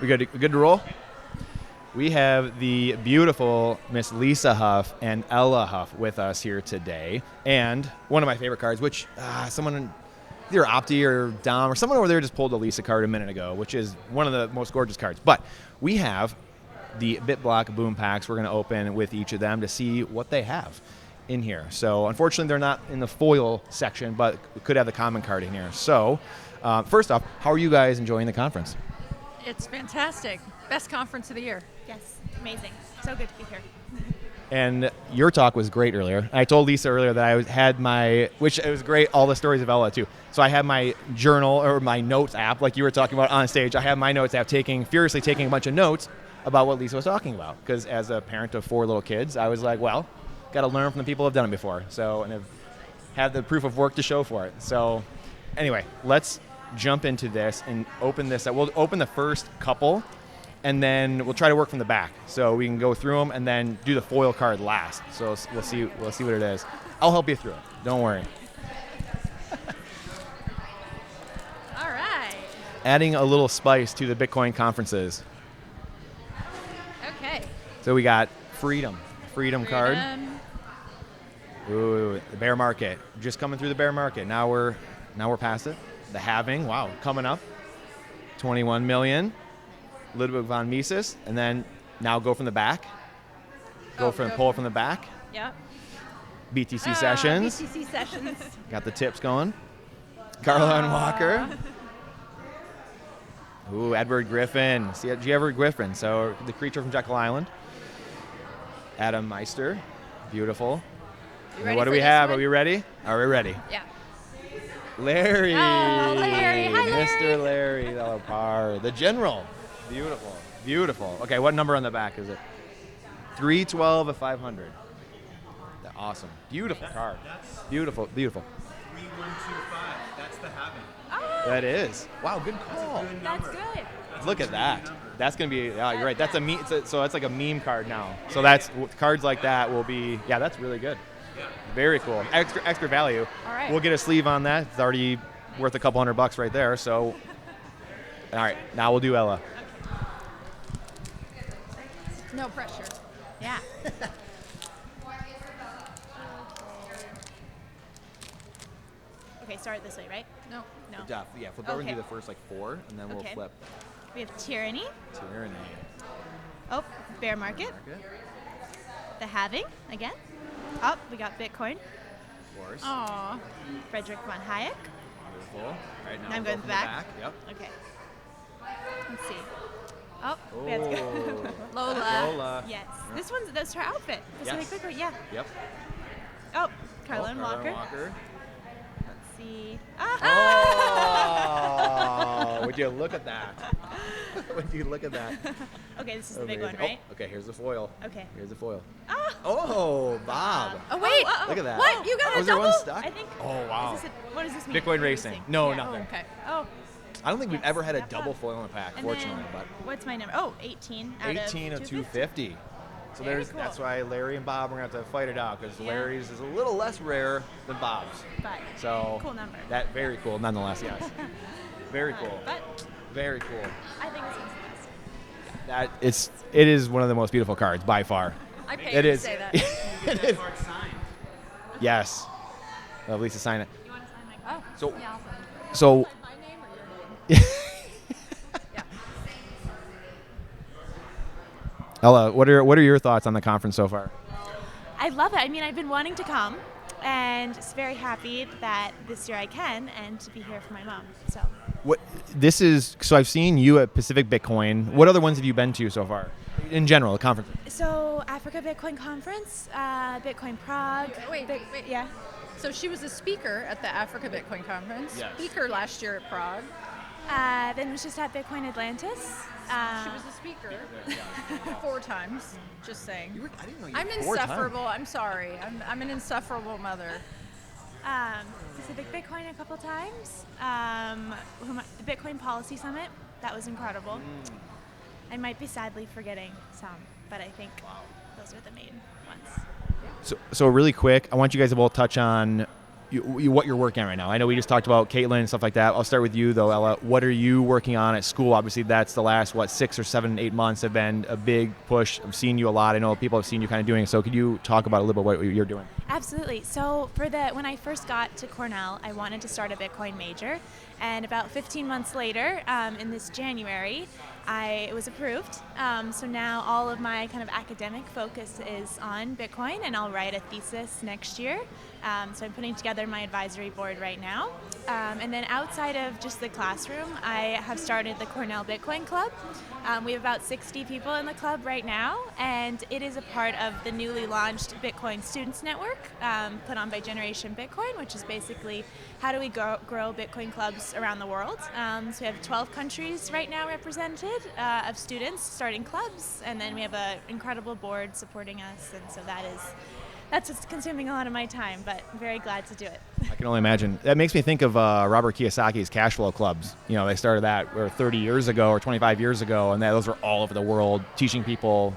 We good to roll? We have the beautiful Miss Lisa Hough and Ella Hough with us here today. And one of my favorite cards, which someone, either Opti or Dom or someone over there just pulled a Lisa card a minute ago, which is one of the most gorgeous cards. But we have the BitBlockBoom packs we're going to open with each of them to see what they have in here. So unfortunately, they're not in the foil section, but we could have the common card in here. So first off, how are you guys enjoying the conference? It's fantastic. Best conference of the year. Yes, amazing. So good to be here. And your talk was great earlier. I told Lisa earlier that I had my, which it was great, all the stories of Ella too. So I had my journal or my notes app, like you were talking about on stage. I have my notes app furiously taking a bunch of notes about what Lisa was talking about. Because as a parent of 4 little kids, I was like, well, got to learn from the people who have done it before. So, and have had the proof of work to show for it. So anyway, let's jump into this and open this up. We'll open the first couple, and then we'll try to work from the back. So we can go through them and then do the foil card last. So we'll see what it is. I'll help you through it. Don't worry. All right. Adding a little spice to the Bitcoin conferences. Okay. So we got Freedom card. Ooh, the bear market. Just coming through the bear market. Now we're past it. The halving, wow, coming up. 21 million. Ludwig von Mises, and then now go from the back. Pull from the back. Yep. BTC sessions. BTC sessions. Got the tips going. Carla and Walker. Ooh, Edward Griffin. See, Edward Griffin. So the creature from Jekyll Island. Adam Meister. Beautiful. What do we have? Are we ready? Are we ready? Yeah. Larry. Oh, Larry. Hi, Larry. Mr. Larry Delapar. The General. Beautiful. Beautiful. Okay, what number on the back is it? 312 of 500. Awesome. Beautiful card. Beautiful. 3125. That's the halving. Oh, That is. Wow, good call. that's good. Look at that. That's going to be, yeah, you're right. That's a meme. So that's like a meme card now. So that's cards like that will be, yeah, that's really good. Very cool. Extra value. All right. We'll get a sleeve on that. It's already worth a couple $100 right there. So, all right, now we'll do Ella. No pressure. Yeah. Okay, start this way, right? No. Yeah, flip over and do the first 4, and then we'll flip. We have Tyranny. Tyranny. Oh, bear market. The halving again. Oh, we got Bitcoin. Of course. Aw. Frederick von Hayek. Beautiful. All right, now I'm we'll going go to the back. Yep. Okay. Let's see. Oh, we have to go. Lola. Yes. That's her outfit. This Yes. really quick one. Yeah. Yep. Oh, Carla and Carla Walker. Let's see. Oh, would you look at that? Would you look at that? Okay, this is the big Amazing. one, right? Oh, okay, here's the foil. Okay. Here's the foil. Ah. Oh, Bob. Oh, wait. Look at that. What? You got Was a there double? one stuck? I think. Oh, wow. What does this mean? Bitcoin racing. No, Yeah. nothing. Okay. Oh. I don't think we've ever had a That double Bob. foil in a pack, And fortunately. then, But what's my number? Oh, 18 out 18 of of 250. So Very that's cool. why Larry and Bob are going to have to fight it out, because Yeah. Larry's is a little less rare than Bob's. But So cool number. That very cool, nonetheless. Yes. Very cool. But Very cool. I think this one's the best. It is one of the most beautiful cards by far. I paid It to is. say that. It is. Yes. Well, Lisa, sign it. You want to sign my Oh, card? So, yeah, awesome. so My name or your name? Yeah. Ella, what are your thoughts on the conference so far? I love it. I mean, I've been wanting to come, and just very happy that this year I can, and to be here for my mom. So. So I've seen you at Pacific Bitcoin. What other ones have you been to so far? In general, the conference. So Africa Bitcoin Conference, Bitcoin Prague. Wait. Yeah. So she was a speaker at the Africa Bitcoin Conference. Yes. Speaker last year at Prague. Then was just at Bitcoin Atlantis. She was a speaker 4 times. Just saying. I didn't know you I'm were 4 times. insufferable. I'm sorry. I'm an insufferable mother. Pacific Bitcoin a couple times. The Bitcoin Policy Summit, that was incredible. I might be sadly forgetting some, but I think those are the main ones. So really quick, I want you guys to both touch on what you're working on right now. I know we just talked about Caitlin and stuff like that. I'll start with you though, Ella. What are you working on at school? Obviously, that's the last 6 or 7, 8 months have been a big push. I've seen you a lot. I know people have seen you kind of doing. So could you talk about a little bit what you're doing? Absolutely. So when I first got to Cornell, I wanted to start a Bitcoin major, and about 15 months later, in this January, it was approved. So now all of my kind of academic focus is on Bitcoin, and I'll write a thesis next year. So I'm putting together my advisory board right now. And then outside of just the classroom, I have started the Cornell Bitcoin Club. We have about 60 people in the club right now, and it is a part of the newly launched Bitcoin Students Network, put on by Generation Bitcoin, which is basically how do we grow Bitcoin clubs around the world. So we have 12 countries right now represented of students starting clubs, and then we have an incredible board supporting us, and so that's just consuming a lot of my time, but I'm very glad to do it. I can only imagine. That makes me think of Robert Kiyosaki's cash flow clubs. You know, they started that 30 years ago or 25 years ago, and those are all over the world teaching people,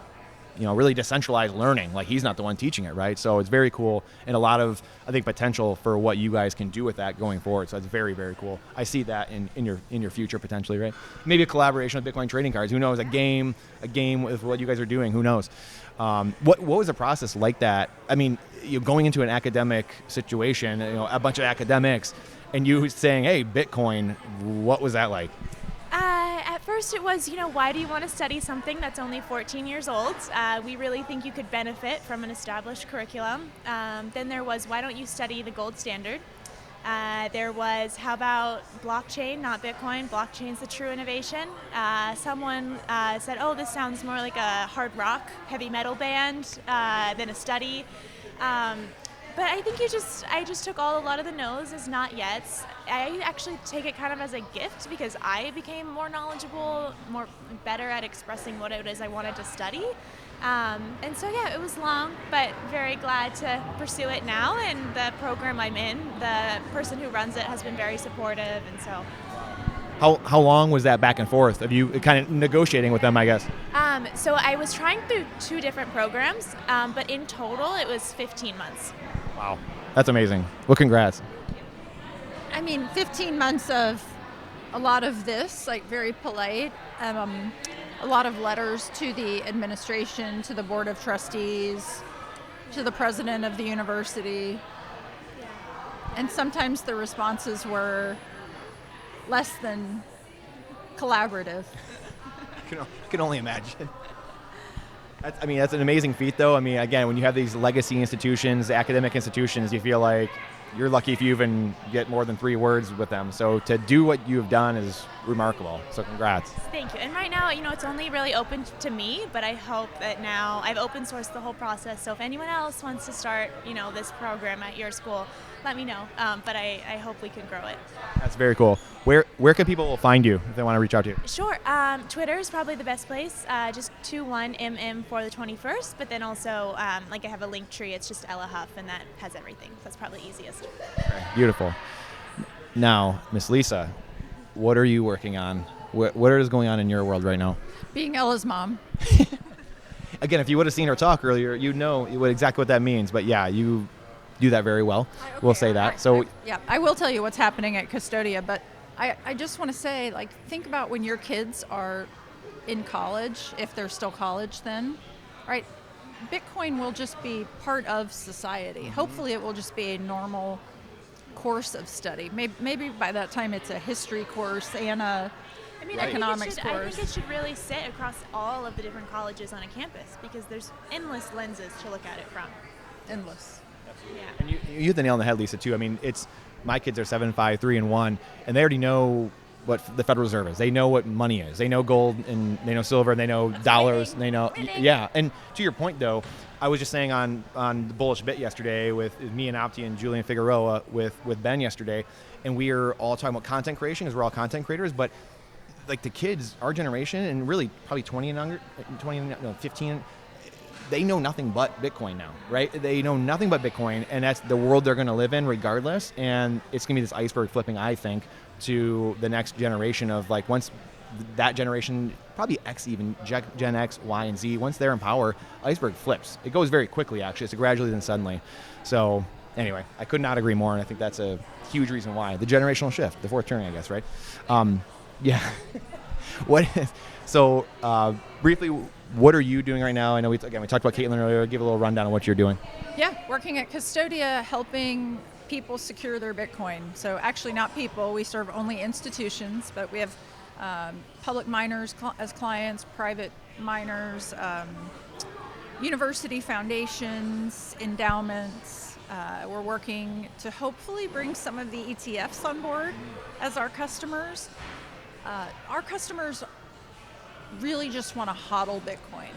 really decentralized learning. Like, he's not the one teaching it, right? So it's very cool, and a lot of, I think, potential for what you guys can do with that going forward. So it's very, very cool. I see that in your future potentially, right? Maybe a collaboration with Bitcoin trading cards. Who knows? A game with what you guys are doing. Who knows? What was the process like that? I mean, you're going into an academic situation, a bunch of academics, and you saying, "Hey, Bitcoin," what was that like? At first it was, why do you want to study something that's only 14 years old? We really think you could benefit from an established curriculum. Then there was, why don't you study the gold standard? There was, how about blockchain, not Bitcoin? Blockchain's the true innovation. Someone said, oh, this sounds more like a hard rock, heavy metal band than a study. But I think I just took a lot of the no's as not yets. I actually take it kind of as a gift because I became more knowledgeable, better at expressing what it is I wanted to study. And so, yeah, it was long, but very glad to pursue it now. And the program I'm in, the person who runs it has been very supportive, and so. How long was that back and forth of you kind of negotiating with them, I guess? So I was trying through 2 different programs, but in total it was 15 months. Wow, that's amazing. Well, congrats. I mean, 15 months of a lot of this, like very polite, a lot of letters to the administration, to the board of trustees, to the president of the university. And sometimes the responses were less than collaborative. I can only imagine. That's an amazing feat, though. I mean, again, when you have these legacy institutions, academic institutions, you feel like you're lucky if you even get more than 3 words with them. So to do what you've done is remarkable. So congrats. Thank you. And right now, it's only really open to me, but I hope that now I've open sourced the whole process. So if anyone else wants to start, this program at your school, let me know. But I hope we can grow it. That's very cool. Where can people find you if they want to reach out to you? Sure. Twitter is probably the best place. Just 21mm for the 21st. But then also, I have a link tree. It's just Ella Hough, and that has everything. So that's probably easiest. Okay, beautiful. Now, Miss Lisa, what are you working on? What is going on in your world right now? Being Ella's mom. Again, if you would have seen her talk earlier, you'd know exactly what that means. But yeah, you do that very well. Okay, we'll say that. I will tell you what's happening at Custodia, but I just want to say, think about when your kids are in college, if they're still college then, right? Bitcoin will just be part of society. Hopefully it will just be a normal course of study. Maybe by that time it's a history course and a economics course. I think it should really sit across all of the different colleges on a campus because there's endless lenses to look at it from. Endless. Yeah. And you hit the nail on the head, Lisa, too. I mean, my kids are 7, 5, 3, and 1, and they already know what the Federal Reserve is. They know what money is. They know gold, and they know silver, and they know dollars. And they know, yeah. And to your point, though, I was just saying on the Bullish Bit yesterday with me and Opti and Julian Figueroa with Ben yesterday, and we are all talking about content creation because we're all content creators, but like the kids, our generation, and really probably 15, they know nothing but Bitcoin now, right? They know nothing but Bitcoin, and that's the world they're going to live in regardless. And it's going to be this iceberg flipping, I think, to the next generation of once that generation, probably X even, Gen X, Y, and Z, once they're in power, iceberg flips. It goes very quickly, actually. It's gradually then suddenly. So anyway, I could not agree more, and I think that's a huge reason why. The generational shift, the fourth turning, I guess, right? Yeah. Briefly, what are you doing right now? I know we talked about Caitlin earlier. Give a little rundown on what you're doing. Yeah, working at Custodia, helping people secure their Bitcoin. So actually not people, we serve only institutions, but we have public miners as clients, private miners, university foundations, endowments. We're working to hopefully bring some of the ETFs on board as our customers. Our customers really just want to hodl Bitcoin,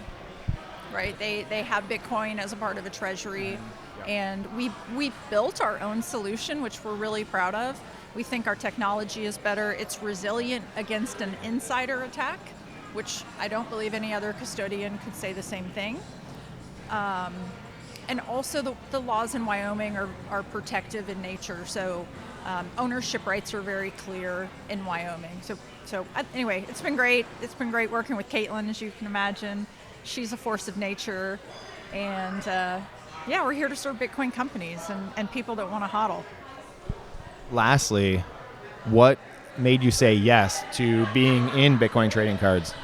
right? They have Bitcoin as a part of a treasury, and we built our own solution, which we're really proud of. We think our technology is better. It's resilient against an insider attack, which I don't believe any other custodian could say the same thing. And also the laws in Wyoming are protective in nature, so ownership rights are very clear in Wyoming. So anyway, it's been great. It's been great working with Caitlin, as you can imagine. She's a force of nature, and we're here to serve Bitcoin companies and people that want to hodl. Lastly, what made you say yes to being in Bitcoin trading cards?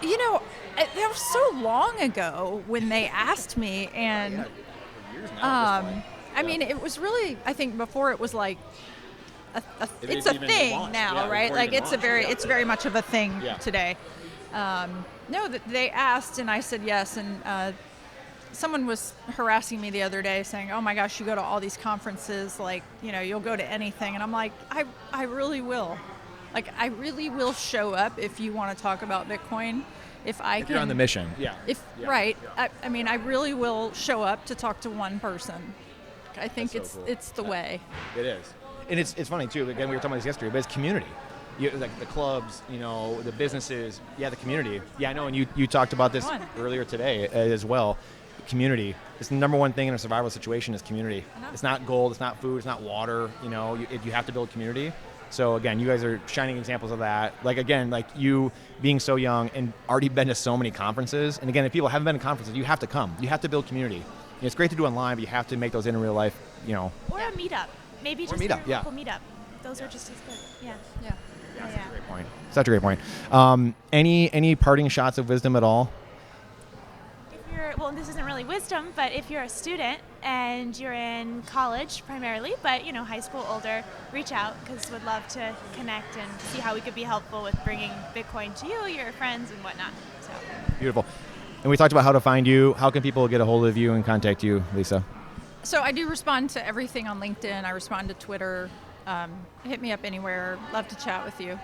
You know, that was so long ago when they asked me, and I mean, it was really, I think before it was like it's a thing now, right? Like it's very much of a thing today. No, they asked, and I said yes, and someone was harassing me the other day saying, oh my gosh, you go to all these conferences, like, you know, you'll go to anything. And I'm like, I really will. Like, I really will show up if you want to talk about Bitcoin. If you're on the mission. Right. I mean, I really will show up to talk to one person. I think it's the way. It is. And it's funny too, again, we were talking about this yesterday, but it's community. Like the clubs, you know, the businesses, the community. Yeah, I know, and you talked about this earlier today as well. Community. It's the number one thing in a survival situation is community. It's not gold, it's not food, it's not water. You know, you have to build community. So again, you guys are shining examples of that. Like again, like you being so young and already been to so many conferences. And again, if people haven't been to conferences, you have to come. You have to build community. It's great to do online, but you have to make those in real life. You know. Or a meetup. Maybe just a local meetup. Those are just as good. Yeah. That's a great point. Such a great point. Any parting shots of wisdom at all? Well, this isn't really wisdom, but if you're a student and you're in college primarily, but, you know, high school, older, reach out, because we'd love to connect and see how we could be helpful with bringing Bitcoin to you, your friends, and whatnot. So beautiful. And we talked about how to find you. How can people get a hold of you and contact you, Lisa? So I do respond to everything on LinkedIn. I respond to Twitter. Hit me up anywhere. Love to chat with you.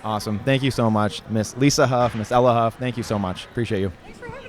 Awesome. Thank you so much, Miss Lisa Hough, Miss Ella Hough. Thank you so much. Appreciate you. Thanks for having me.